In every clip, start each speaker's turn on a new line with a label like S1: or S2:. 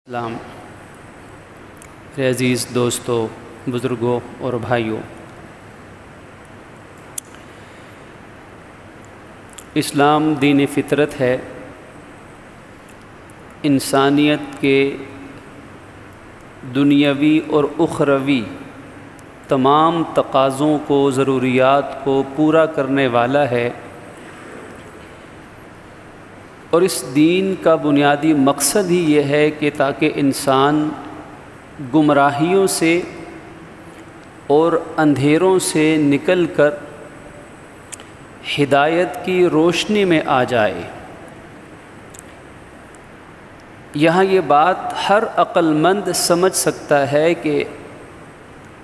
S1: السلام عزیز دوستوں، بزرگوں اور بھائیوں، اسلام دین فطرت ہے۔ انسانیت کے دنیاوی اور اخروی تمام تقاضوں کو، ضروریات کو پورا کرنے والا ہے، اور اس دین کا بنیادی مقصد ہی یہ ہے کہ تاکہ انسان گمراہیوں سے اور اندھیروں سے نکل کر ہدایت کی روشنی میں آ جائے۔ یہاں یہ بات ہر عقل مند سمجھ سکتا ہے کہ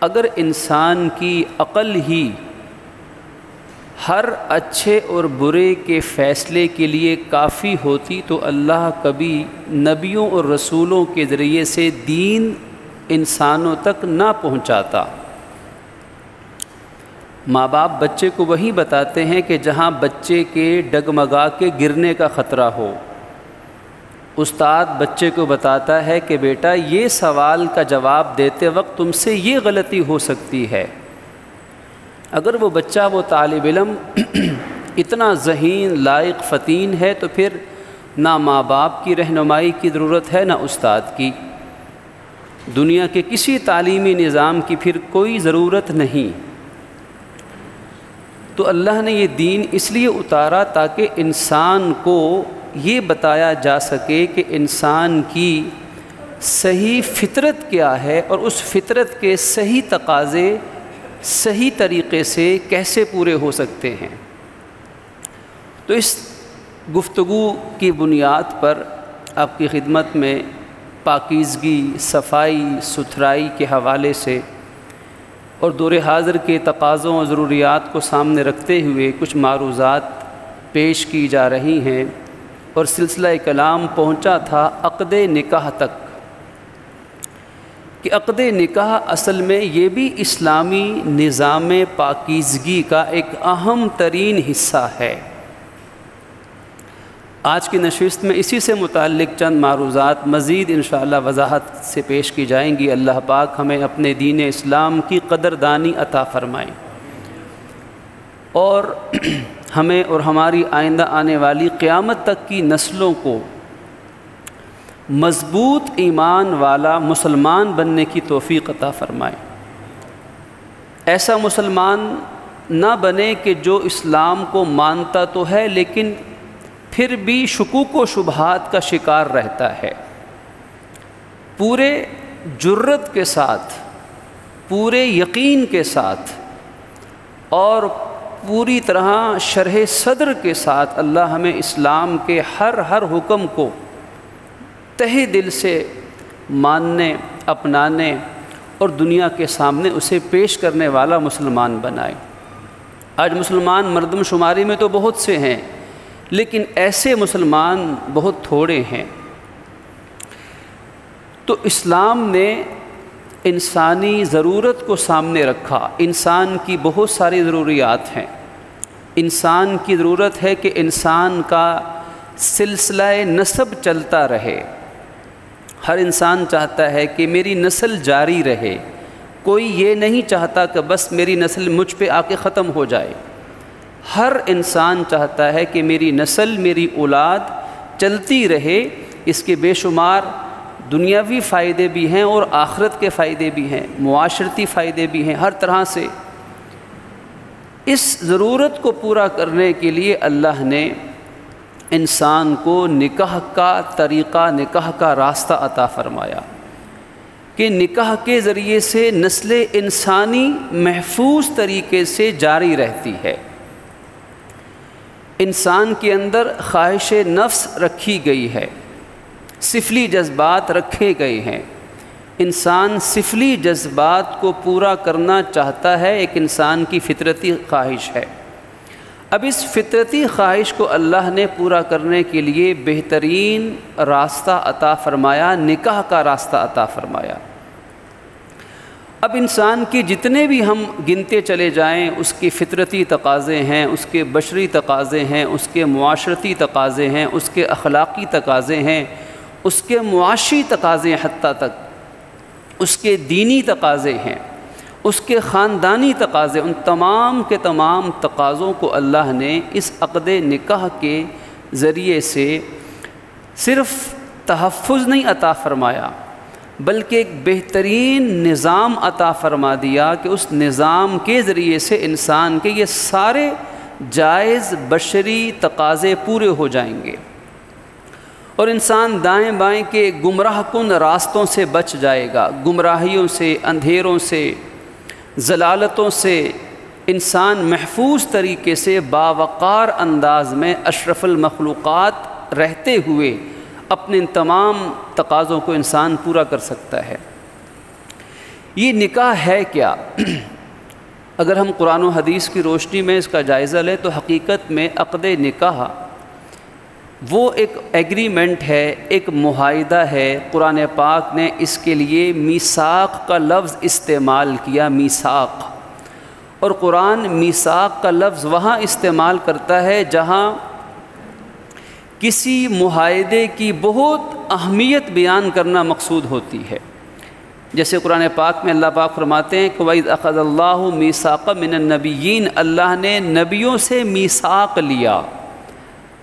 S1: اگر انسان کی عقل ہی ہر اچھے اور برے کے فیصلے کے لیے کافی ہوتی تو اللہ کبھی نبیوں اور رسولوں کے ذریعے سے دین انسانوں تک نہ پہنچاتا۔ ماں باپ بچے کو وہی بتاتے ہیں کہ جہاں بچے کے ڈگمگا کے گرنے کا خطرہ ہو۔ استاد بچے کو بتاتا ہے کہ بیٹا یہ سوال کا جواب دیتے وقت تم سے یہ غلطی ہو سکتی ہے۔ اگر وہ بچہ، وہ طالب علم اتنا ذہین، لائق، فطین ہے تو پھر نہ ماں باپ کی رہنمائی کی ضرورت ہے، نہ استاد کی۔ دنیا کے کسی تعلیمی نظام کی پھر کوئی ضرورت نہیں۔ تو اللہ نے یہ دین اس لیے اتارا تاکہ انسان کو یہ بتایا جا سکے کہ انسان کی صحیح فطرت کیا ہے اور اس فطرت کے صحیح تقاضے صحیح طریقے سے کیسے پورے ہو سکتے ہیں۔ تو اس گفتگو کی بنیاد پر آپ کی خدمت میں پاکیزگی، صفائی ستھرائی کے حوالے سے اور دور حاضر کے تقاضوں اور ضروریات کو سامنے رکھتے ہوئے کچھ معروضات پیش کی جا رہی ہیں، اور سلسلہ کلام پہنچا تھا عقد نکاح تک کہ عقد نکاح اصل میں یہ بھی اسلامی نظام پاکیزگی کا ایک اہم ترین حصہ ہے۔ آج کی نشست میں اسی سے متعلق چند معروضات مزید انشاءاللہ وضاحت سے پیش کی جائیں گی۔ اللہ پاک ہمیں اپنے دین اسلام کی قدردانی عطا فرمائے، اور ہمیں اور ہماری آئندہ آنے والی قیامت تک کی نسلوں کو مضبوط ایمان والا مسلمان بننے کی توفیق عطا فرمائے۔ ایسا مسلمان نہ بنے کہ جو اسلام کو مانتا تو ہے لیکن پھر بھی شکوک و شبہات کا شکار رہتا ہے۔ پورے جرت کے ساتھ، پورے یقین کے ساتھ اور پوری طرح شرح صدر کے ساتھ اللہ ہمیں اسلام کے ہر حکم کو تہہ دل سے ماننے، اپنانے اور دنیا کے سامنے اسے پیش کرنے والا مسلمان بنائے۔ آج مسلمان مردم شماری میں تو بہت سے ہیں، لیکن ایسے مسلمان بہت تھوڑے ہیں۔ تو اسلام نے انسانی ضرورت کو سامنے رکھا۔ انسان کی بہت ساری ضروریات ہیں۔ انسان کی ضرورت ہے کہ انسان کا سلسلہ نسب چلتا رہے۔ ہر انسان چاہتا ہے کہ میری نسل جاری رہے۔ کوئی یہ نہیں چاہتا کہ بس میری نسل مجھ پہ آ کے ختم ہو جائے۔ ہر انسان چاہتا ہے کہ میری نسل، میری اولاد چلتی رہے۔ اس کے بے شمار دنیاوی فائدے بھی ہیں اور آخرت کے فائدے بھی ہیں، معاشرتی فائدے بھی ہیں، ہر طرح سے۔ اس ضرورت کو پورا کرنے کے لیے اللہ نے انسان کو نکاح کا طریقہ، نکاح کا راستہ عطا فرمایا کہ نکاح کے ذریعے سے نسل انسانی محفوظ طریقے سے جاری رہتی ہے۔ انسان کے اندر خواہش نفس رکھی گئی ہے، سفلی جذبات رکھے گئے ہیں۔ انسان سفلی جذبات کو پورا کرنا چاہتا ہے، ایک انسان کی فطرتی خواہش ہے۔ اب اس فطرتی خواہش کو اللہ نے پورا کرنے کے لیے بہترین راستہ عطا فرمایا، نکاح کا راستہ عطا فرمایا۔ اب انسان کے جتنے بھی ہم گنتے چلے جائیں، اس کے فطرتی تقاضے ہیں، اس کے بشری تقاضے ہیں، اس کے معاشرتی تقاضے ہیں، اس کے اخلاقی تقاضے ہیں، اس کے معاشی تقاضے حتیٰ تک اس کے دینی تقاضے ہیں، اس کے خاندانی تقاضے، ان تمام کے تمام تقاضوں کو اللہ نے اس عقد نکاح کے ذریعے سے صرف تحفظ نہیں عطا فرمایا، بلکہ ایک بہترین نظام عطا فرما دیا کہ اس نظام کے ذریعے سے انسان کے یہ سارے جائز بشری تقاضے پورے ہو جائیں گے، اور انسان دائیں بائیں کے گمراہ کن راستوں سے بچ جائے گا، گمراہیوں سے، اندھیروں سے، ضلالتوں سے انسان محفوظ طریقے سے باوقار انداز میں اشرف المخلوقات رہتے ہوئے اپنے ان تمام تقاضوں کو انسان پورا کر سکتا ہے۔ یہ نکاح ہے کیا؟ اگر ہم قرآن و حدیث کی روشنی میں اس کا جائزہ لیں تو حقیقت میں عقد نکاح وہ ایک ایگریمنٹ ہے، ایک معاہدہ ہے۔ قرآن پاک نے اس کے لیے میثاق کا لفظ استعمال کیا، میثاق، اور قرآن میثاق کا لفظ وہاں استعمال کرتا ہے جہاں کسی معاہدے کی بہت اہمیت بیان کرنا مقصود ہوتی ہے۔ جیسے قرآن پاک میں اللہ پاک فرماتے ہیں کہ وَإِذْ أَخَذَ اللَّهُ مِيثَاقَ مِنَ النَّبِيِّينَ، اللہ نے نبیوں سے میثاق لیا،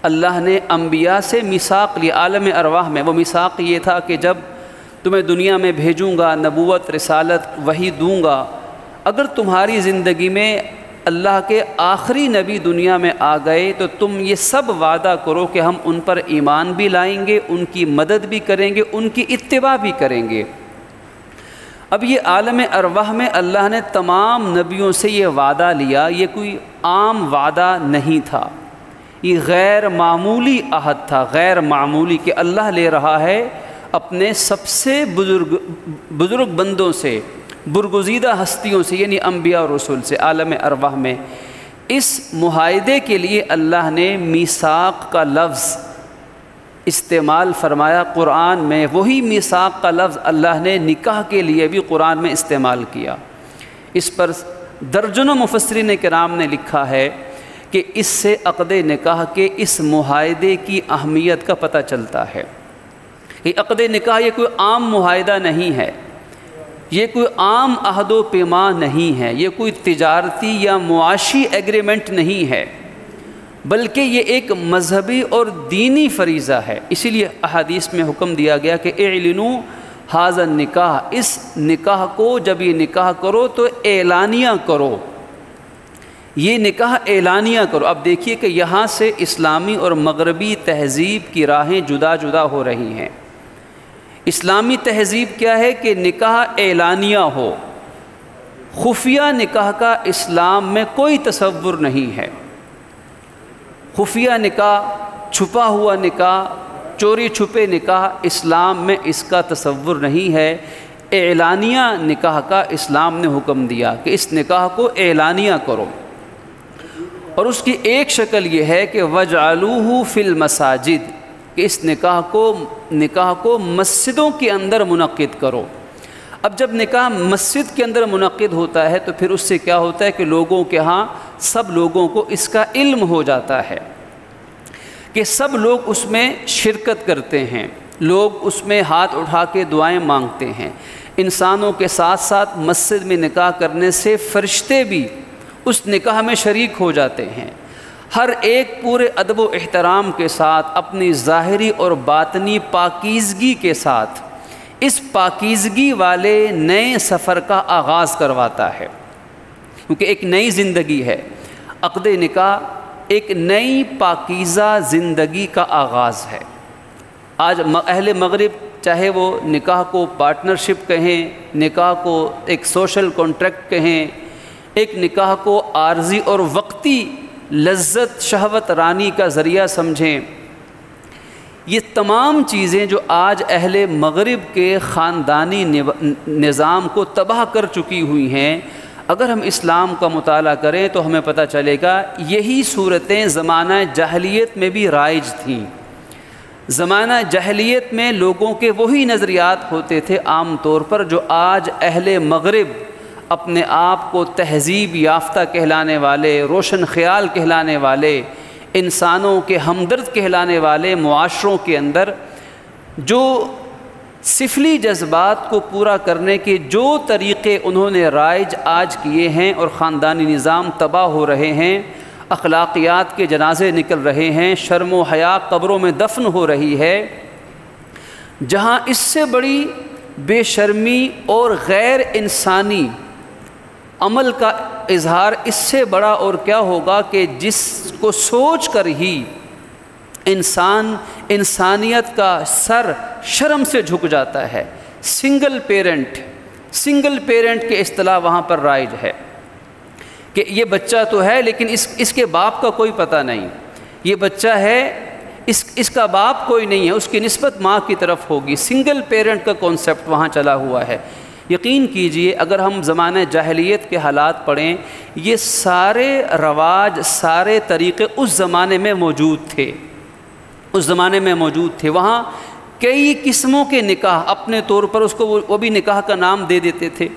S1: اللہ نے انبیاء سے میثاق لیا۔ عالم ارواح میں وہ میثاق یہ تھا کہ جب تمہیں دنیا میں بھیجوں گا، نبوت، رسالت، وحی دوں گا، اگر تمہاری زندگی میں اللہ کے آخری نبی دنیا میں آ گئے تو تم یہ سب وعدہ کرو کہ ہم ان پر ایمان بھی لائیں گے، ان کی مدد بھی کریں گے، ان کی اتباع بھی کریں گے۔ اب یہ عالم ارواح میں اللہ نے تمام نبیوں سے یہ وعدہ لیا، یہ کوئی عام وعدہ نہیں تھا، یہ غیر معمولی عہد تھا، غیر معمولی، کہ اللہ لے رہا ہے اپنے سب سے بزرگ بندوں سے، برگزیدہ ہستیوں سے، یعنی انبیاء اور رسول سے عالم ارواح میں۔ اس معاہدے کے لیے اللہ نے میثاق کا لفظ استعمال فرمایا قرآن میں، وہی میثاق کا لفظ اللہ نے نکاح کے لیے بھی قرآن میں استعمال کیا۔ اس پر درجنوں مفسرین کرام نے لکھا ہے کہ اس سے عقد نکاح کے اس معاہدے کی اہمیت کا پتہ چلتا ہے کہ عقد نکاح یہ کوئی عام معاہدہ نہیں ہے، یہ کوئی عام عہد و پیمان نہیں ہے، یہ کوئی تجارتی یا معاشی ایگریمنٹ نہیں ہے، بلکہ یہ ایک مذہبی اور دینی فریضہ ہے۔ اسی لیے احادیث میں حکم دیا گیا کہ اعلنوا ھذا النکاح، اس نکاح کو جب یہ نکاح کرو تو اعلانیہ کرو، یہ نکاح اعلانیہ کرو۔ اب دیکھیے کہ یہاں سے اسلامی اور مغربی تہذیب کی راہیں جدا جدا ہو رہی ہیں۔ اسلامی تہذیب کیا ہے کہ نکاح اعلانیہ ہو، خفیہ نکاح کا اسلام میں کوئی تصور نہیں ہے۔ خفیہ نکاح، چھپا ہوا نکاح، چوری چھپے نکاح، اسلام میں اس کا تصور نہیں ہے۔ اعلانیہ نکاح کا اسلام نے حکم دیا کہ اس نکاح کو اعلانیہ کرو، اور اس کی ایک شکل یہ ہے کہ وَاجْعَلُوهُ فِي الْمَسَاجِدِ، کہ اس نکاح کو مسجدوں کے اندر منعقد کرو۔ اب جب نکاح مسجد کے اندر منعقد ہوتا ہے تو پھر اس سے کیا ہوتا ہے کہ لوگوں کے ہاں سب لوگوں کو اس کا علم ہو جاتا ہے کہ سب لوگ اس میں شرکت کرتے ہیں، لوگ اس میں ہاتھ اٹھا کے دعائیں مانگتے ہیں۔ انسانوں کے ساتھ ساتھ مسجد میں نکاح کرنے سے فرشتے بھی اس نکاح میں شریک ہو جاتے ہیں۔ ہر ایک پورے ادب و احترام کے ساتھ اپنی ظاہری اور باطنی پاکیزگی کے ساتھ اس پاکیزگی والے نئے سفر کا آغاز کرواتا ہے، کیونکہ ایک نئی زندگی ہے۔ عقد نکاح ایک نئی پاکیزہ زندگی کا آغاز ہے۔ آج اہل مغرب چاہے وہ نکاح کو پارٹنرشپ کہیں، نکاح کو ایک سوشل کانٹریکٹ کہیں، ایک نکاح کو عارضی اور وقتی لذت شہوت رانی کا ذریعہ سمجھیں، یہ تمام چیزیں جو آج اہل مغرب کے خاندانی نظام کو تباہ کر چکی ہوئی ہیں، اگر ہم اسلام کا مطالعہ کریں تو ہمیں پتہ چلے گا یہی صورتیں زمانہ جاہلیت میں بھی رائج تھیں۔ زمانہ جاہلیت میں لوگوں کے وہی نظریات ہوتے تھے عام طور پر جو آج اہل مغرب اپنے آپ کو تہذیب یافتہ کہلانے والے، روشن خیال کہلانے والے، انسانوں کے ہمدرد کہلانے والے معاشروں کے اندر جو سفلی جذبات کو پورا کرنے کے جو طریقے انہوں نے رائج آج کیے ہیں اور خاندانی نظام تباہ ہو رہے ہیں، اخلاقیات کے جنازے نکل رہے ہیں، شرم و حیا قبروں میں دفن ہو رہی ہے، جہاں اس سے بڑی بے شرمی اور غیر انسانی عمل کا اظہار اس سے بڑا اور کیا ہوگا کہ جس کو سوچ کر ہی انسان انسانیت کا سر شرم سے جھک جاتا ہے۔ سنگل پیرنٹ کے اصطلاح وہاں پر رائج ہے کہ یہ بچہ تو ہے لیکن اس کے باپ کا کوئی پتہ نہیں، یہ بچہ ہے اس کا باپ کوئی نہیں ہے، اس کی نسبت ماں کی طرف ہوگی۔ سنگل پیرنٹ کا کانسیپٹ وہاں چلا ہوا ہے۔ یقین کیجئے اگر ہم زمانہ جاہلیت کے حالات پڑھیں، یہ سارے رواج، سارے طریقے اس زمانے میں موجود تھے۔ وہاں کئی قسموں کے نکاح اپنے طور پر اس کو وہ بھی نکاح کا نام دے دیتے تھے۔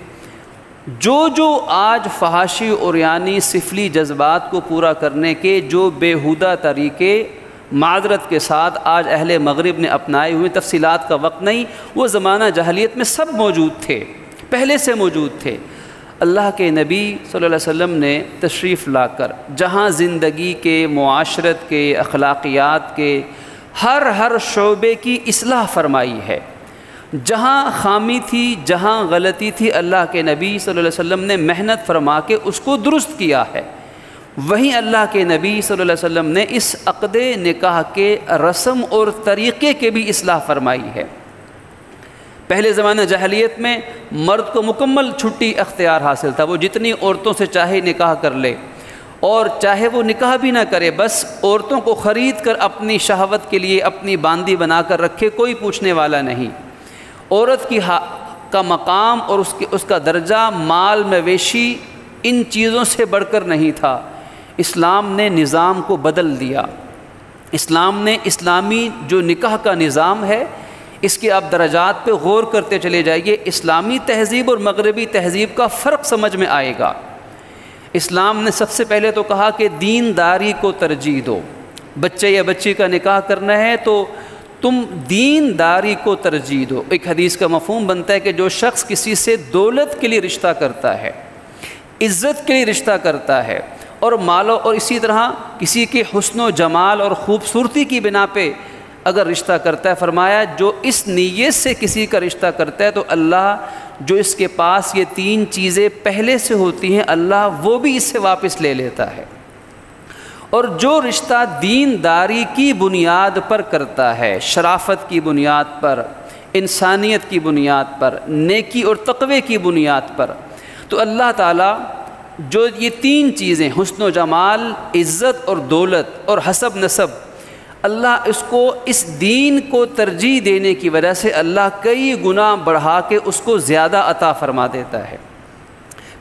S1: جو آج فحاشی اور یعنی سفلی جذبات کو پورا کرنے کے جو بیہودہ طریقے معذرت کے ساتھ آج اہل مغرب نے اپنائے ہوئے، تفصیلات کا وقت نہیں، وہ زمانہ جاہلیت میں سب موجود تھے، پہلے سے موجود تھے۔ اللہ کے نبی صلی اللہ علیہ وسلم نے تشریف لا کر جہاں زندگی کے، معاشرت کے، اخلاقیات کے ہر شعبے کی اصلاح فرمائی ہے۔ جہاں خامی تھی، جہاں غلطی تھی، اللہ کے نبی صلی اللہ علیہ وسلم نے محنت فرما کے اس کو درست کیا ہے۔ وہیں اللہ کے نبی صلی اللہ علیہ وسلم نے اس عقد نکاح کے رسم اور طریقے کے بھی اصلاح فرمائی ہے۔ پہلے زمانہ جاہلیت میں مرد کو مکمل چھٹی اختیار حاصل تھا، وہ جتنی عورتوں سے چاہے نکاح کر لے، اور چاہے وہ نکاح بھی نہ کرے، بس عورتوں کو خرید کر اپنی شہوت کے لیے اپنی باندی بنا کر رکھے، کوئی پوچھنے والا نہیں۔ عورت کا مقام اور اس کا درجہ مال مویشی ان چیزوں سے بڑھ کر نہیں تھا۔ اسلام نے نظام کو بدل دیا۔ اسلام نے اسلامی جو نکاح کا نظام ہے، اس کے آپ درجات پہ غور کرتے چلے جائیے، اسلامی تہذیب اور مغربی تہذیب کا فرق سمجھ میں آئے گا۔ اسلام نے سب سے پہلے تو کہا کہ دینداری کو ترجیح دو۔ بچے یا بچی کا نکاح کرنا ہے تو تم دینداری کو ترجیح دو۔ ایک حدیث کا مفہوم بنتا ہے کہ جو شخص کسی سے دولت کے لیے رشتہ کرتا ہے، عزت کے لیے رشتہ کرتا ہے، اور مالو اور اسی طرح کسی کے حسن و جمال اور خوبصورتی کی بنا پہ اگر رشتہ کرتا ہے، فرمایا جو اس نیت سے کسی کا رشتہ کرتا ہے تو اللہ جو اس کے پاس یہ تین چیزیں پہلے سے ہوتی ہیں، اللہ وہ بھی اس سے واپس لے لیتا ہے۔ اور جو رشتہ دینداری کی بنیاد پر کرتا ہے، شرافت کی بنیاد پر، انسانیت کی بنیاد پر، نیکی اور تقوی کی بنیاد پر، تو اللہ تعالیٰ جو یہ تین چیزیں حسن و جمال، عزت اور دولت اور حسب نسب، اللہ اس کو اس دین کو ترجیح دینے کی وجہ سے اللہ کئی گنا بڑھا کے اس کو زیادہ عطا فرما دیتا ہے۔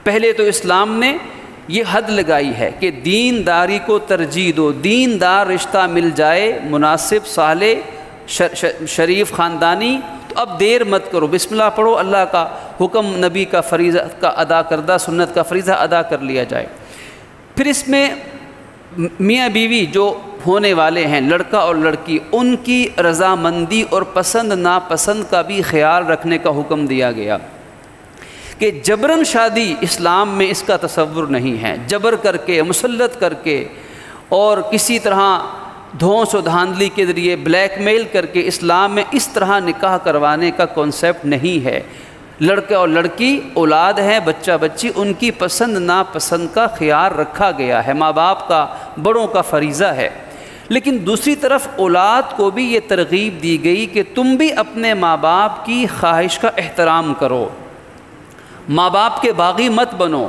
S1: پہلے تو اسلام نے یہ حد لگائی ہے کہ دینداری کو ترجیح دو، دیندار رشتہ مل جائے، مناسب، صالح، شریف، خاندانی، تو اب دیر مت کرو، بسم اللہ پڑھو، اللہ کا حکم، نبی کا فریضہ کا ادا کردہ سنت کا فریضہ ادا کر لیا جائے۔ پھر اس میں میاں بیوی جو ہونے والے ہیں، لڑکا اور لڑکی، ان کی رضامندی اور پسند ناپسند کا بھی خیال رکھنے کا حکم دیا گیا کہ جبراً شادی اسلام میں اس کا تصور نہیں ہے۔ جبر کر کے، مسلط کر کے اور کسی طرح دھونس و دھاندلی کے ذریعے بلیک میل کر کے اسلام میں اس طرح نکاح کروانے کا کانسیپٹ نہیں ہے۔ لڑکا اور لڑکی اولاد ہیں، بچہ بچی، ان کی پسند ناپسند کا خیال رکھا گیا ہے، ماں باپ کا، بڑوں کا فریضہ ہے۔ لیکن دوسری طرف اولاد کو بھی یہ ترغیب دی گئی کہ تم بھی اپنے ماں باپ کی خواہش کا احترام کرو، ماں باپ کے باغی مت بنو۔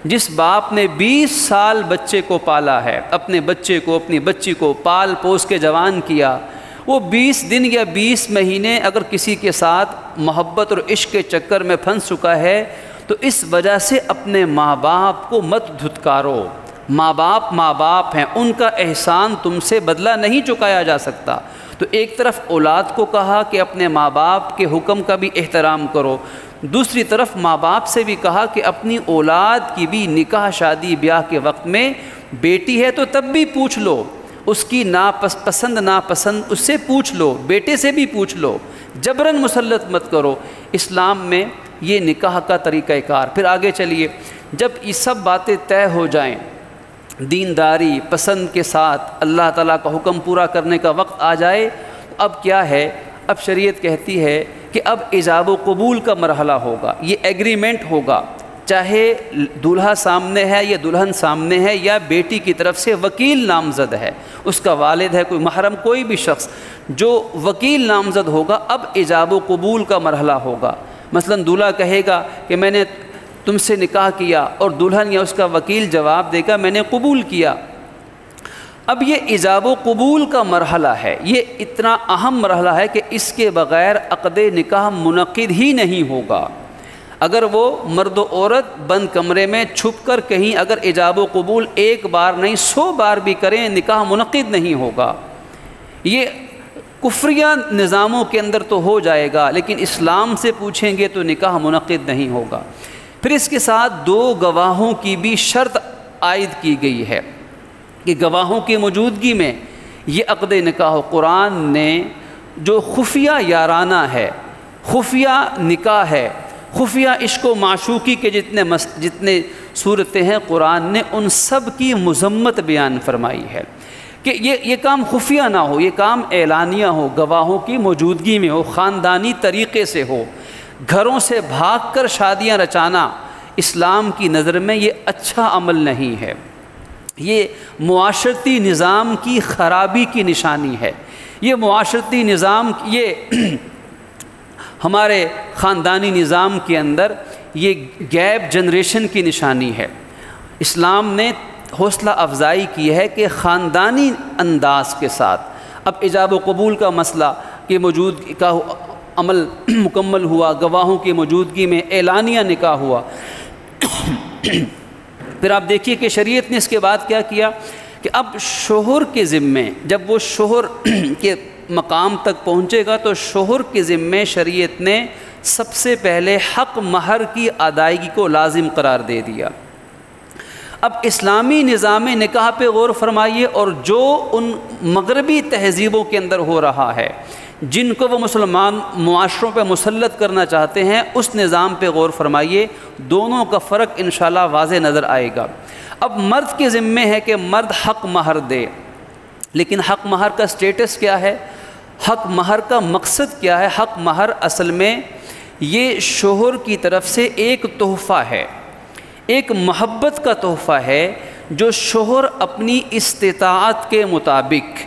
S1: جس باپ نے 20 سال بچے کو پالا ہے، اپنے بچے کو، اپنی بچی کو پال پوس کے جوان کیا، وہ 20 دن یا 20 مہینے اگر کسی کے ساتھ محبت اور عشق کے چکر میں پھنس چکا ہے تو اس وجہ سے اپنے ماں باپ کو مت دھتکارو۔ ماں باپ ہیں، ان کا احسان تم سے بدلہ نہیں چکایا جا سکتا۔ تو ایک طرف اولاد کو کہا کہ اپنے ماں باپ کے حکم کا بھی احترام کرو، دوسری طرف ماں باپ سے بھی کہا کہ اپنی اولاد کی بھی نکاح شادی بیاہ کے وقت میں بیٹی ہے تو تب بھی پوچھ لو، اس کی پسند ناپسند اس سے پوچھ لو، بیٹے سے بھی پوچھ لو، جبراً مسلط مت کرو۔ اسلام میں یہ نکاح کا طریقہ کار۔ پھر آگے چلیے، جب یہ سب باتیں طے ہو جائیں، دینداری پسند کے ساتھ اللہ تعالیٰ کا حکم پورا کرنے کا وقت آ جائے، اب کیا ہے؟ اب شریعت کہتی ہے کہ اب ایجاب و قبول کا مرحلہ ہوگا، یہ ایگریمنٹ ہوگا، چاہے دولہا سامنے ہے یا دلہن سامنے ہے یا بیٹی کی طرف سے وکیل نامزد ہے، اس کا والد ہے، کوئی محرم، کوئی بھی شخص جو وکیل نامزد ہوگا، اب ایجاب و قبول کا مرحلہ ہوگا۔ مثلا دولہا کہے گا کہ میں نے تم سے نکاح کیا، اور دلہن یا اس کا وکیل جواب دے گا میں نے قبول کیا۔ اب یہ ایجاب و قبول کا مرحلہ ہے، یہ اتنا اہم مرحلہ ہے کہ اس کے بغیر عقد نکاح منعقد ہی نہیں ہوگا۔ اگر وہ مرد و عورت بند کمرے میں چھپ کر کہیں اگر ایجاب و قبول ایک بار نہیں 100 بار بھی کریں، نکاح منعقد نہیں ہوگا۔ یہ کفریہ نظاموں کے اندر تو ہو جائے گا، لیکن اسلام سے پوچھیں گے تو نکاح منعقد نہیں ہوگا۔ پھر اس کے ساتھ 2 گواہوں کی بھی شرط عائد کی گئی ہے کہ گواہوں کی موجودگی میں یہ عقد نکاح قرآن نے جو خفیہ یارانہ ہے، خفیہ نکاح ہے، خفیہ عشق و معشوقی کے جتنے صورتیں ہیں، قرآن نے ان سب کی مذمت بیان فرمائی ہے کہ یہ کام خفیہ نہ ہو، یہ کام اعلانیہ ہو، گواہوں کی موجودگی میں ہو، خاندانی طریقے سے ہو۔ گھروں سے بھاگ کر شادیاں رچانا اسلام کی نظر میں یہ اچھا عمل نہیں ہے، یہ معاشرتی نظام کی خرابی کی نشانی ہے، یہ معاشرتی نظام، یہ ہمارے خاندانی نظام کے اندر یہ گیپ جنریشن کی نشانی ہے۔ اسلام نے حوصلہ افزائی کی ہے کہ خاندانی انداز کے ساتھ اب ایجاب و قبول کا مسئلہ کہ موجودگی کا عمل مکمل ہوا، گواہوں کی موجودگی میں اعلانیہ نکاح ہوا۔ پھر آپ دیکھیے کہ شریعت نے اس کے بعد کیا کیا کہ اب شوہر کے ذمے، جب وہ شوہر کے مقام تک پہنچے گا تو شوہر کے ذمے شریعت نے سب سے پہلے حق مہر کی ادائیگی کو لازم قرار دے دیا۔ اب اسلامی نظام نکاح پہ غور فرمائیے، اور جو ان مغربی تہذیبوں کے اندر ہو رہا ہے جن کو وہ مسلمان معاشروں پہ مسلط کرنا چاہتے ہیں، اس نظام پہ غور فرمائیے، دونوں کا فرق انشاءاللہ واضح نظر آئے گا۔ اب مرد کے ذمے ہے کہ مرد حق مہر دے، لیکن حق مہر کا سٹیٹس کیا ہے؟ حق مہر کا مقصد کیا ہے؟ حق مہر اصل میں یہ شوہر کی طرف سے ایک تحفہ ہے، ایک محبت کا تحفہ ہے جو شوہر اپنی استطاعت کے مطابق،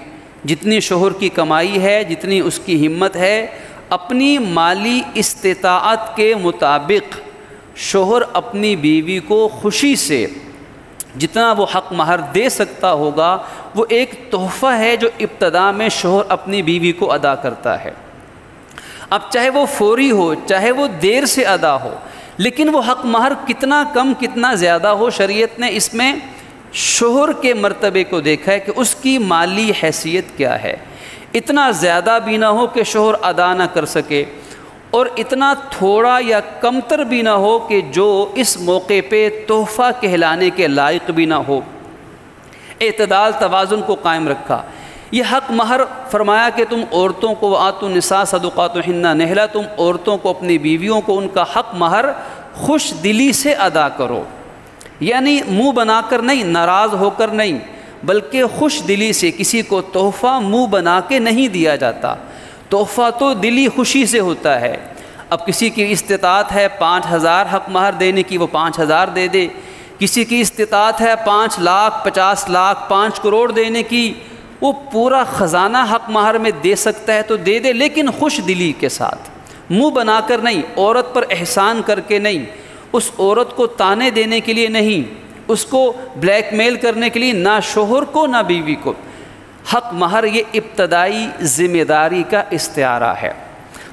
S1: جتنی شوہر کی کمائی ہے، جتنی اس کی ہمت ہے، اپنی مالی استطاعت کے مطابق شوہر اپنی بیوی کو خوشی سے جتنا وہ حق مہر دے سکتا ہوگا، وہ ایک تحفہ ہے جو ابتدا میں شوہر اپنی بیوی کو ادا کرتا ہے۔ اب چاہے وہ فوری ہو، چاہے وہ دیر سے ادا ہو، لیکن وہ حق مہر کتنا کم کتنا زیادہ ہو، شریعت نے اس میں شوہر کے مرتبے کو دیکھا ہے کہ اس کی مالی حیثیت کیا ہے۔ اتنا زیادہ بھی نہ ہو کہ شوہر ادا نہ کر سکے، اور اتنا تھوڑا یا کمتر بھی نہ ہو کہ جو اس موقع پہ تحفہ کہلانے کے لائق بھی نہ ہو۔ اعتدال توازن کو قائم رکھا۔ یہ حق مہر فرمایا کہ تم عورتوں کو آتوا النساء صدقاتہن نحلہ، تم عورتوں کو اپنی بیویوں کو ان کا حق مہر خوش دلی سے ادا کرو، یعنی منہ بنا کر نہیں، ناراض ہو کر نہیں، بلکہ خوش دلی سے۔ کسی کو تحفہ منہ بنا کے نہیں دیا جاتا، تحفہ تو دلی خوشی سے ہوتا ہے۔ اب کسی کی استطاعت ہے 5,000 حق مہر دینے کی، وہ 5,000 دے دے، کسی کی استطاعت ہے 5 لاکھ 50 لاکھ 5 کروڑ دینے کی، وہ پورا خزانہ حق مہر میں دے سکتا ہے تو دے دے، لیکن خوش دلی کے ساتھ، منہ بنا کر نہیں، عورت پر احسان کر کے نہیں، اس عورت کو تانے دینے کے لیے نہیں، اس کو بلیک میل کرنے کے لیے، نہ شوہر کو نہ بیوی کو۔ حق مہر یہ ابتدائی ذمہ داری کا استعارہ ہے۔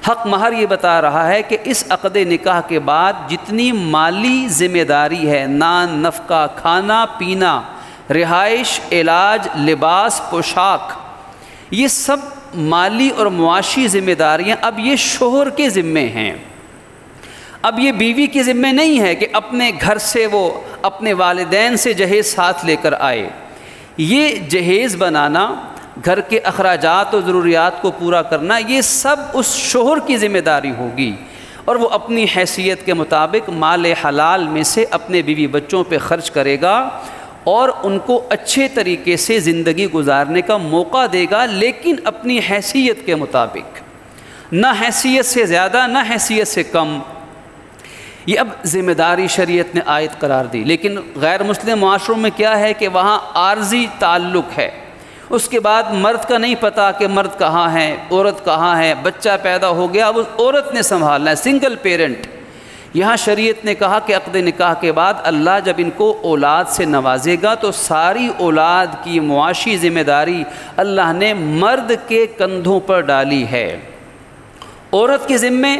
S1: حق مہر یہ بتا رہا ہے کہ اس عقد نکاح کے بعد جتنی مالی ذمہ داری ہے، نان نفقہ، کھانا پینا، رہائش، علاج، لباس، پوشاک، یہ سب مالی اور معاشی ذمہ داریاں اب یہ شوہر کے ذمے ہیں۔ اب یہ بیوی کے ذمے نہیں ہے کہ اپنے گھر سے وہ اپنے والدین سے جہیز ساتھ لے کر آئے، یہ جہیز بنانا، گھر کے اخراجات و ضروریات کو پورا کرنا، یہ سب اس شوہر کی ذمہ داری ہوگی، اور وہ اپنی حیثیت کے مطابق مال حلال میں سے اپنے بیوی بچوں پہ خرچ کرے گا اور ان کو اچھے طریقے سے زندگی گزارنے کا موقع دے گا، لیکن اپنی حیثیت کے مطابق، نہ حیثیت سے زیادہ نہ حیثیت سے کم۔ یہ اب ذمہ داری شریعت نے عائد قرار دی، لیکن غیر مسلم معاشروں میں کیا ہے کہ وہاں عارضی تعلق ہے، اس کے بعد مرد کا نہیں پتہ کہ مرد کہاں ہے، عورت کہاں ہے، بچہ پیدا ہو گیا اب اس عورت نے سنبھالنا ہے، سنگل پیرنٹ۔ یہاں شریعت نے کہا کہ عقد نکاح کے بعد اللہ جب ان کو اولاد سے نوازے گا تو ساری اولاد کی معاشی ذمہ داری اللہ نے مرد کے کندھوں پر ڈالی ہے، عورت کے ذمے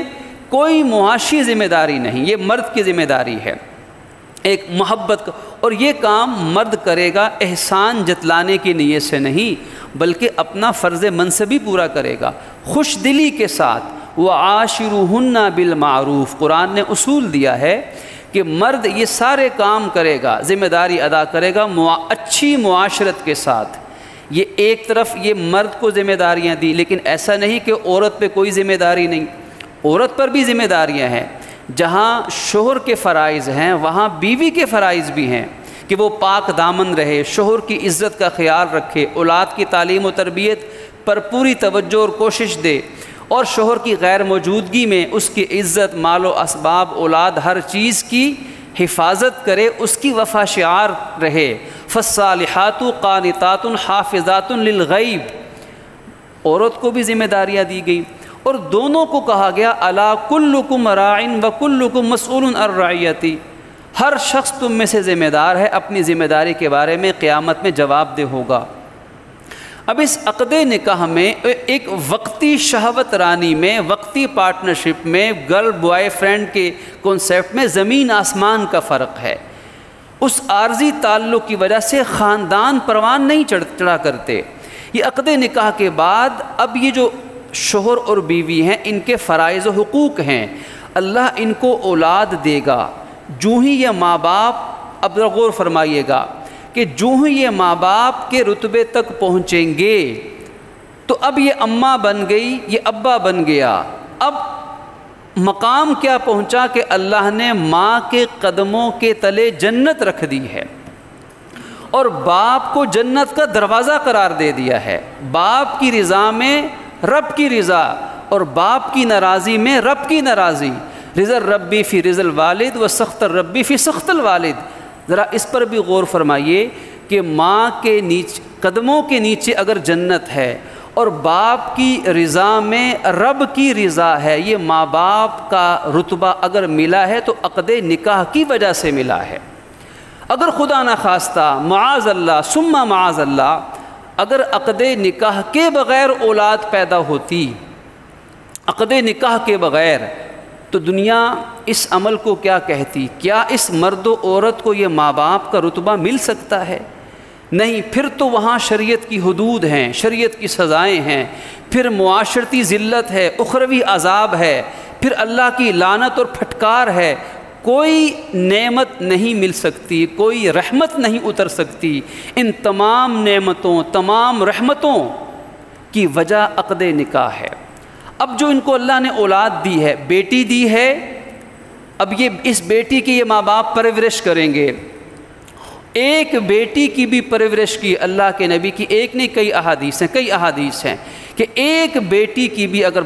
S1: کوئی معاشی ذمہ داری نہیں، یہ مرد کی ذمہ داری ہے، ایک محبت کا، اور یہ کام مرد کرے گا احسان جتلانے کی نیت سے نہیں، بلکہ اپنا فرض منصبی پورا کرے گا خوش دلی کے ساتھ۔ وَعَاشِرُوهُنَّ بِالْمَعْرُوفِ، قرآن نے اصول دیا ہے کہ مرد یہ سارے کام کرے گا، ذمہ داری ادا کرے گا اچھی معاشرت کے ساتھ۔ یہ ایک طرف یہ مرد کو ذمہ داریاں دی، لیکن ایسا نہیں کہ عورت پہ کوئی ذمہ داری نہیں، عورت پر بھی ذمہ داریاں ہیں، جہاں شوہر کے فرائض ہیں وہاں بیوی کے فرائض بھی ہیں کہ وہ پاک دامن رہے، شوہر کی عزت کا خیال رکھے، اولاد کی تعلیم و تربیت پر پوری توجہ اور کوشش دے، اور شوہر کی غیر موجودگی میں اس کی عزت، مال و اسباب، اولاد، ہر چیز کی حفاظت کرے، اس کی وفا شعار رہے۔ فالصالحات قانتات حافظات للغیب، عورت کو بھی ذمہ داریاں دی گئی، اور دونوں کو کہا گیا الا کلکم راع وکلکم مسئول عن رعیتہ، ہر شخص تم میں سے ذمہ دار ہے، اپنی ذمہ داری کے بارے میں قیامت میں جواب دہ ہوگا۔ اب اس عقد نکاح میں ایک وقتی شہوت رانی میں، وقتی پارٹنرشپ میں، گرل بوائے فرینڈ کے کنسیپٹ میں زمین آسمان کا فرق ہے۔ اس عارضی تعلق کی وجہ سے خاندان پروان نہیں چڑھا کرتے۔ یہ عقد نکاح کے بعد اب یہ جو شوہر اور بیوی ہیں ان کے فرائض و حقوق ہیں، اللہ ان کو اولاد دے گا، جو ہی یہ ماں باپ، اب غور فرمائیے گا کہ جو ہی یہ ماں باپ کے رتبے تک پہنچیں گے تو اب یہ اماں بن گئی، یہ ابا بن گیا، اب مقام کیا پہنچا کہ اللہ نے ماں کے قدموں کے تلے جنت رکھ دی ہے، اور باپ کو جنت کا دروازہ قرار دے دیا ہے۔ باپ کی رضا میں رب کی رضا، اور باپ کی ناراضی میں رب کی ناراضی۔ رضا الربی فی رضا الوالد و سخط الربی فی سخط الوالد۔ ذرا اس پر بھی غور فرمائیے کہ ماں کے قدموں کے نیچے اگر جنت ہے اور باپ کی رضا میں رب کی رضا ہے، یہ ماں باپ کا رتبہ اگر ملا ہے تو عقد نکاح کی وجہ سے ملا ہے۔ اگر خدا نخواستہ معاذ اللہ ثم معاذ اللہ اگر عقد نکاح کے بغیر اولاد پیدا ہوتی، عقد نکاح کے بغیر، تو دنیا اس عمل کو کیا کہتی؟ کیا اس مرد و عورت کو یہ ماں باپ کا رتبہ مل سکتا ہے؟ نہیں، پھر تو وہاں شریعت کی حدود ہیں، شریعت کی سزائیں ہیں، پھر معاشرتی ذلت ہے، اخروی عذاب ہے، پھر اللہ کی لعنت اور پھٹکار ہے، کوئی نعمت نہیں مل سکتی، کوئی رحمت نہیں اتر سکتی۔ ان تمام نعمتوں، تمام رحمتوں کی وجہ عقد نکاح ہے۔ اب جو ان کو اللہ نے اولاد دی ہے، بیٹی دی ہے، اب یہ اس بیٹی کی یہ ماں باپ پرورش کریں گے۔ ایک بیٹی کی بھی پرورش کی اللہ کے نبی کی ایک نہیں کئی احادیث ہیں کہ ایک بیٹی کی بھی اگر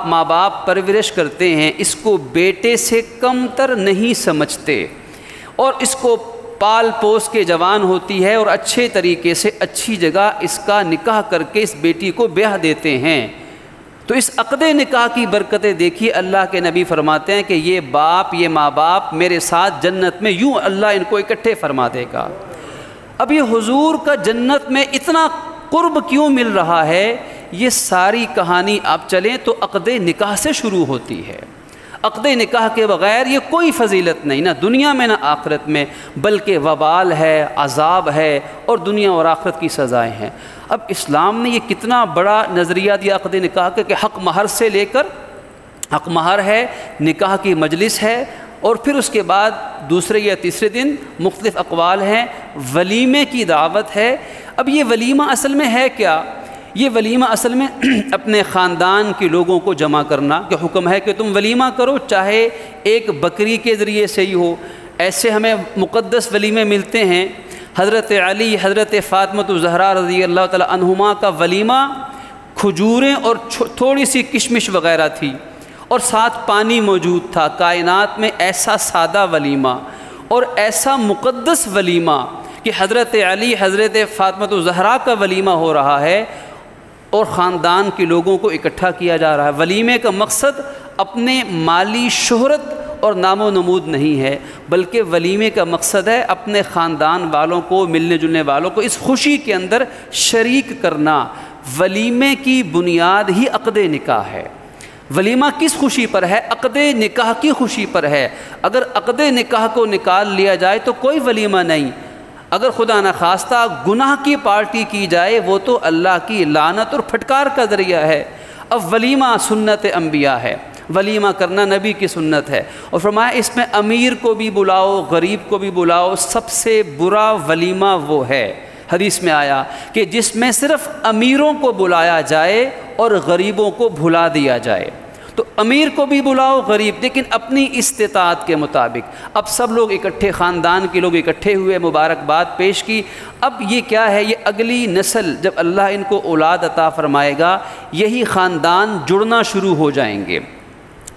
S1: ماں باپ پرورش کرتے ہیں، اس کو بیٹے سے کم تر نہیں سمجھتے، اور اس کو پال پوس کے جوان ہوتی ہے اور اچھے طریقے سے اچھی جگہ اس کا نکاح کر کے اس بیٹی کو بیاہ دیتے ہیں۔ تو اس عقد نکاح کی برکتیں دیکھیے، اللہ کے نبی فرماتے ہیں کہ یہ ماں باپ میرے ساتھ جنت میں یوں اللہ ان کو اکٹھے فرما دے گا۔ اب یہ حضور کا جنت میں اتنا قرب کیوں مل رہا ہے؟ یہ ساری کہانی آپ چلیں تو عقد نکاح سے شروع ہوتی ہے۔ عقد نکاح کے بغیر یہ کوئی فضیلت نہیں، نہ دنیا میں نہ آخرت میں، بلکہ وبال ہے، عذاب ہے، اور دنیا اور آخرت کی سزائیں ہیں۔ اب اسلام نے یہ کتنا بڑا نظریہ دیا عقد نکاح کا کہ حق مہر سے لے کر، حق مہر ہے، نکاح کی مجلس ہے، اور پھر اس کے بعد دوسرے یا تیسرے دن مختلف اقوال ہیں، ولیمے کی دعوت ہے۔ اب یہ ولیمہ اصل میں ہے کیا؟ یہ ولیمہ اصل میں اپنے خاندان کے لوگوں کو جمع کرنا، کہ حکم ہے کہ تم ولیمہ کرو، چاہے ایک بکری کے ذریعے سے ہی ہو۔ ایسے ہمیں مقدس ولیمے ملتے ہیں۔ حضرت علی، حضرت فاطمہ الزہرا رضی اللہ تعالی عنہما کا ولیمہ کھجوریں اور تھوڑی سی کشمش وغیرہ تھی، اور ساتھ پانی موجود تھا۔ کائنات میں ایسا سادہ ولیمہ اور ایسا مقدس ولیمہ کہ حضرت علی، حضرت فاطمہ الزہرا کا ولیمہ ہو رہا ہے اور خاندان کے لوگوں کو اکٹھا کیا جا رہا ہے۔ ولیمے کا مقصد اپنے مالی شہرت اور نام و نمود نہیں ہے، بلکہ ولیمے کا مقصد ہے اپنے خاندان والوں کو، ملنے جلنے والوں کو اس خوشی کے اندر شریک کرنا۔ ولیمے کی بنیاد ہی عقد نکاح ہے۔ ولیمہ کس خوشی پر ہے؟ عقد نکاح کی خوشی پر ہے۔ اگر عقد نکاح کو نکال لیا جائے تو کوئی ولیمہ نہیں۔ اگر خدا نخواستہ گناہ کی پارٹی کی جائے وہ تو اللہ کی لعنت اور پھٹکار کا ذریعہ ہے۔ اب ولیمہ سنت انبیاء ہے، ولیمہ کرنا نبی کی سنت ہے، اور فرمایا اس میں امیر کو بھی بلاؤ، غریب کو بھی بلاؤ۔ سب سے برا ولیمہ وہ ہے، حدیث میں آیا کہ جس میں صرف امیروں کو بلایا جائے اور غریبوں کو بھلا دیا جائے۔ تو امیر کو بھی بلاؤ، غریب، لیکن اپنی استطاعت کے مطابق۔ اب سب لوگ اکٹھے، خاندان کے لوگ اکٹھے ہوئے، مبارکباد پیش کی۔ اب یہ کیا ہے؟ یہ اگلی نسل، جب اللہ ان کو اولاد عطا فرمائے گا، یہی خاندان جڑنا شروع ہو جائیں گے۔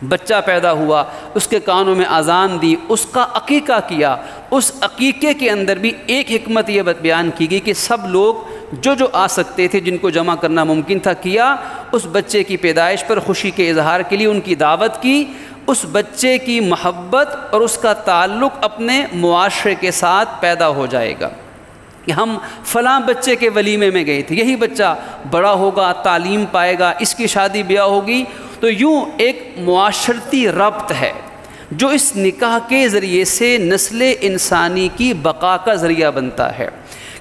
S1: بچہ پیدا ہوا، اس کے کانوں میں اذان دی، اس کا عقیقہ کیا۔ اس عقیقے کے اندر بھی ایک حکمت یہ بیان کی گئی کہ سب لوگ جو آ سکتے تھے، جن کو جمع کرنا ممکن تھا، کیا۔ اس بچے کی پیدائش پر خوشی کے اظہار کے لیے ان کی دعوت کی۔ اس بچے کی محبت اور اس کا تعلق اپنے معاشرے کے ساتھ پیدا ہو جائے گا کہ ہم فلاں بچے کے ولیمے میں گئے تھے، یہی بچہ بڑا ہوگا، تعلیم پائے گا، اس کی شادی بیاہ ہوگی۔ تو یوں ایک معاشرتی ربط ہے جو اس نکاح کے ذریعے سے نسل انسانی کی بقا کا ذریعہ بنتا ہے،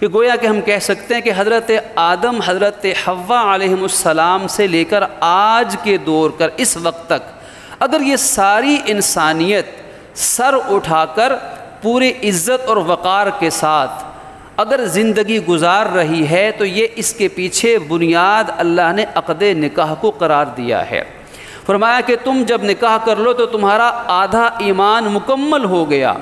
S1: کہ گویا کہ ہم کہہ سکتے ہیں کہ حضرت آدم، حضرت حوا علیہم السلام سے لے کر آج کے دور کر اس وقت تک اگر یہ ساری انسانیت سر اٹھا کر پورے عزت اور وقار کے ساتھ اگر زندگی گزار رہی ہے تو یہ اس کے پیچھے بنیاد اللہ نے عقد نکاح کو قرار دیا ہے۔ فرمایا کہ تم جب نکاح کر لو تو تمہارا آدھا ایمان مکمل ہو گیا۔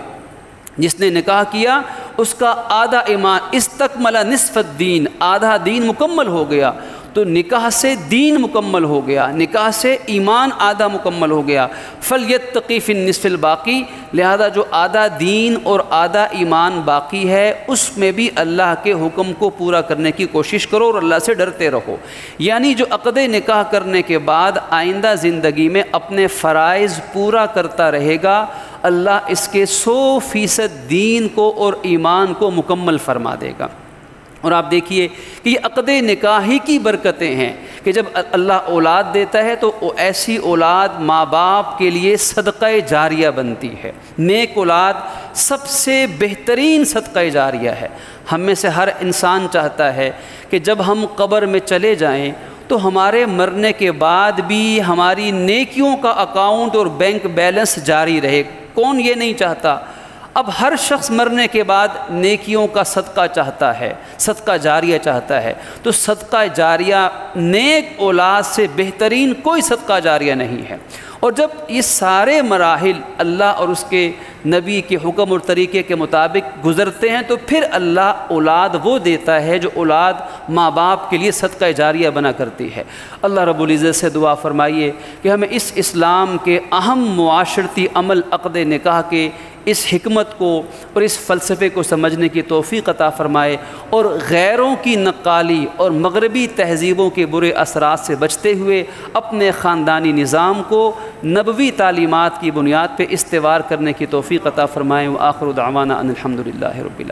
S1: جس نے نکاح کیا اس کا آدھا ایمان، استکمل نصف الدین، آدھا دین مکمل ہو گیا۔ تو نکاح سے دین مکمل ہو گیا، نکاح سے ایمان آدھا مکمل ہو گیا۔ فَلْيَتَّقِي فِي النِّصْفِ الْبَاقِي، لہذا جو آدھا دین اور آدھا ایمان باقی ہے اس میں بھی اللہ کے حکم کو پورا کرنے کی کوشش کرو اور اللہ سے ڈرتے رہو۔ یعنی جو عقد نکاح کرنے کے بعد آئندہ زندگی میں اپنے فرائض پورا کرتا رہے گا، اللہ اس کے 100% دین کو اور ایمان کو مکمل فرما دے گا۔ اور آپ دیکھیے کہ یہ عقد نکاح ہی کی برکتیں ہیں کہ جب اللہ اولاد دیتا ہے تو ایسی اولاد ماں باپ کے لیے صدقہ جاریہ بنتی ہے۔ نیک اولاد سب سے بہترین صدقہ جاریہ ہے۔ ہم میں سے ہر انسان چاہتا ہے کہ جب ہم قبر میں چلے جائیں تو ہمارے مرنے کے بعد بھی ہماری نیکیوں کا اکاؤنٹ اور بینک بیلنس جاری رہے۔ کون یہ نہیں چاہتا؟ اب ہر شخص مرنے کے بعد نیکیوں کا صدقہ چاہتا ہے، صدقہ جاریہ چاہتا ہے۔ تو صدقہ جاریہ، نیک اولاد سے بہترین کوئی صدقہ جاریہ نہیں ہے۔ اور جب یہ سارے مراحل اللہ اور اس کے نبی کے حکم اور طریقے کے مطابق گزرتے ہیں تو پھر اللہ اولاد وہ دیتا ہے جو اولاد ماں باپ کے لیے صدقہ جاریہ بنا کرتی ہے۔ اللہ رب العزت سے دعا فرمائیے کہ ہمیں اس اسلام کے اہم معاشرتی عمل عقد نکاح کے اس حکمت کو اور اس فلسفے کو سمجھنے کی توفیق عطا فرمائے، اور غیروں کی نقالی اور مغربی تہذیبوں کے برے اثرات سے بچتے ہوئے اپنے خاندانی نظام کو نبوی تعلیمات کی بنیاد پہ استوار کرنے کی توفیق عطا فرمائے۔ وآخر دعوانا ان الحمد للہ رب العالمین۔